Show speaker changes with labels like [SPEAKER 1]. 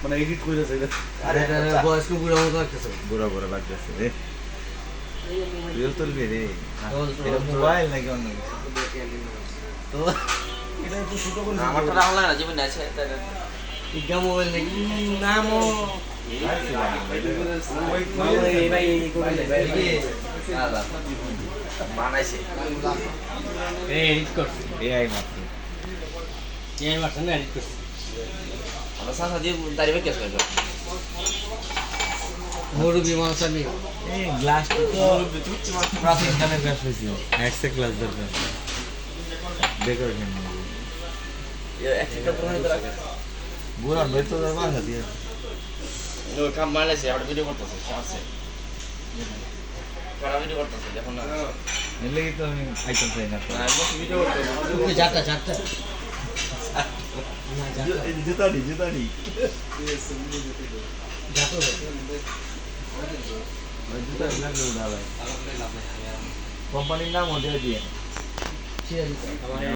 [SPEAKER 1] মানে এডিট কইরাছে এটা
[SPEAKER 2] আরে এটা বয়স্ক বুড়া মতো লাগতেছে
[SPEAKER 3] বুড়া বুড়া লাগতেছে রে রিল তুলবি রে এটা মোবাইল নাকি অন্য কিছু
[SPEAKER 2] তো
[SPEAKER 1] এটা একটু ছোট করে
[SPEAKER 4] আমারটা রাখলা না জীবন আছে
[SPEAKER 2] ইগা মোবাইল নাকি
[SPEAKER 1] নামও ভাই
[SPEAKER 4] বানাইছে
[SPEAKER 2] এডিট করছে
[SPEAKER 3] এআই মাত্র
[SPEAKER 2] এই মাত্র না এডিট করছে
[SPEAKER 4] আমরা সাথে দিয়ে দাঁড়িয়ে কেস করব
[SPEAKER 2] মোর বিমান সামনে
[SPEAKER 3] এই গ্লাস তো প্রাচীন কালের গ্লাস হয়েছিল একসে গ্লাস দরকার ডেকোরেশন
[SPEAKER 4] একটা প্রমাণ করে রাখে
[SPEAKER 3] বুড়া বেতো দরকার আছে
[SPEAKER 4] ও কাম বানাইছে আমরা ভিডিও করতেছে আছে করা ভিডিও করতেছে দেখুন না
[SPEAKER 3] এলে তো আমি আইটেম চাই না
[SPEAKER 4] ভিডিও করতেছে
[SPEAKER 2] ওকে যাটা যাটা
[SPEAKER 3] জুতানি জুতানি
[SPEAKER 2] যাতো
[SPEAKER 3] জুতা লাগলো না ভাই কোম্পানির নাম ওটা দিয়ে
[SPEAKER 2] ঠিক আছে